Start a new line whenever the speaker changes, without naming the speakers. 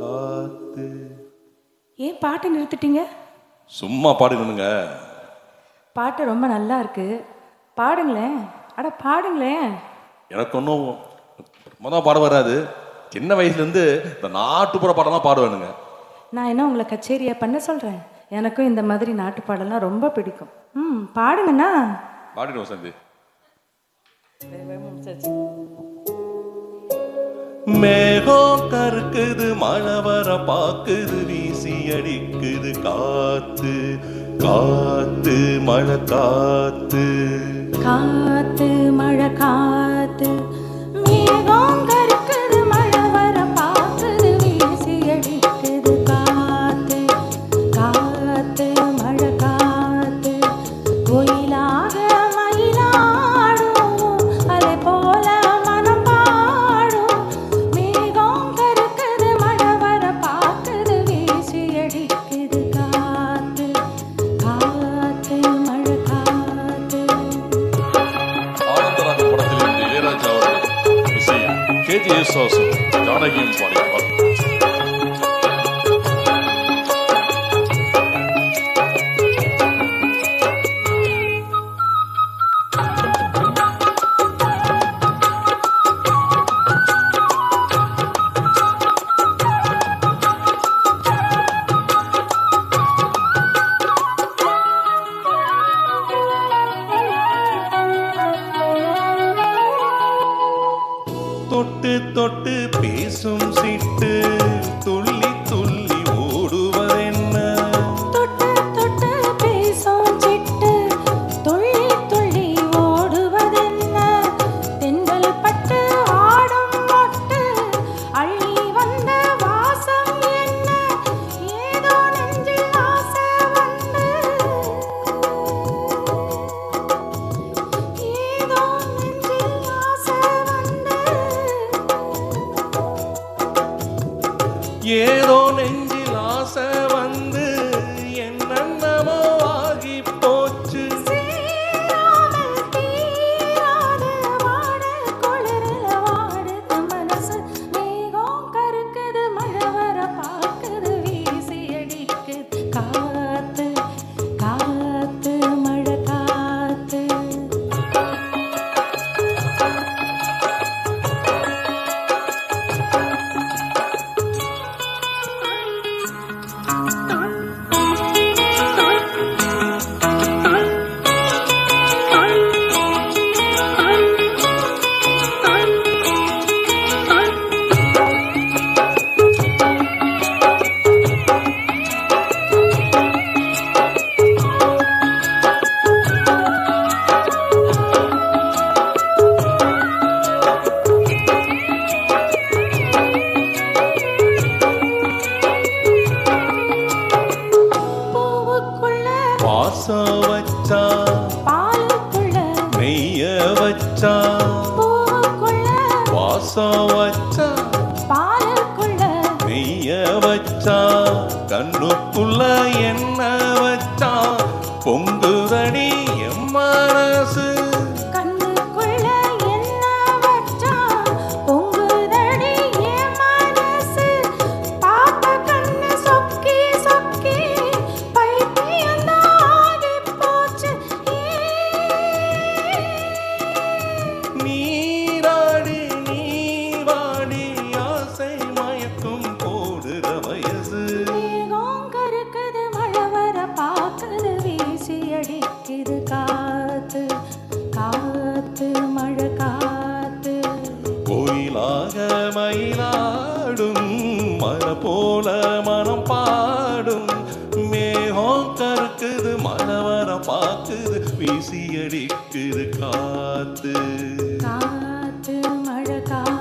காத்து.
ஏன் பாட்டை நிறுத்திட்டீங்க?
சும்மா பாடுங்கணுங்க.
பாட்டு ரொம்ப நல்லா இருக்கு, பாடுங்களேன். அட பாடுங்களேன்.
எனக்கு ஒன்றும் மொதல் பாட வராது. சின்ன வயசுலேருந்து இந்த நாட்டுப்புற பாடலாம் பாடுவேனுங்க.
நான் என்ன உங்களை கச்சேரியை பண்ண சொல்கிறேன்? எனக்கும் இந்த மாதிரி நாட்டு பாடலாம் ரொம்ப பிடிக்கும். பாடுங்கண்ணா.
பாடிடுவோம் சந்தி. மேகம் கருக்குது, மழை வர பாக்குது, வீசி அடிக்குது காத்து. காத்து மழை காத்து.
காத்து மழை காத்து. மேகம் கருக்குது, மழை வர பாக்குது, வீசி அடிக்குது காத்து. காத்து மழை காத்து. கோயிலாக மயிலாடும் அலை போல மனம் பாடும். மேகம் கருக்குது, மழை வர பாக்குது, வீசி அடிக்குது காத்து. காத்து மழை காத்து.
ஆனந்தராக படத்திலிருந்து இளையராஜா அவர்கள் இசையில் கேஜி யேசுதாசும் ஜானகியும் பாடினார். தொட்டு தொட்டு பேசும் சிட்டு துள்ளி துள்ளி ஓடுவதென்ன?
தொட்டு தொட்டு பேசும் சிட்டு துள்ளி துள்ளி ஓடுவதென்ன? தென்றல் பட்டு ஆடும் மொட்டு அள்ளி வந்த வாசம் என்ன? ஏதோ நெஞ்சில் ஆசை வந்து, ஏதோ நெஞ்சில் ஆசை வந்து,
ஏதோ நெஞ்சில் ஆசை வந்து என்னென்னமோ ஆகி போச்சு.
சேராமல் தீராத வாட குளிரில வாடுது மனசு. மேகம் கருக்குது, மழை வர பாக்குது, வீசி அடிக்குது காத்து. காத்து மழை காத்து. பூவுக்குள்ள
வாசம் வச்சா
பாலுக்குள்ள,
நெய்ய வச்சா,
பூவுக்குள்ள
வாசம் வச்சா
பாலுக்குள்ள,
நெய்ய வச்சா, கண்ணுக்குள்ள என்ன வச்சா பொங்குதடி என் மனசு.
கண்ணுக்குள்ள என்ன வச்சா பொங்குதடி என் மனசு. பாப்ப கண்ணு சொக்கி சொக்கி பைத்தியம்தான் ஆகிப் போச்சு.
நீராடி நீ வாடி ஆசை மயக்கும் போடுற வயசு.
மேகம் கருக்குது, மழை வர பாக்குது, வீசி அடிக்குது காத்து. காத்து மழை காத்து.
கோயிலாக மயிலாடும் மழை போல மனம் பாடும். மேகம் கருக்குது, மழை வர பாக்குது, வீசி அடிக்குது காத்து.
காத்து மழை காத்து.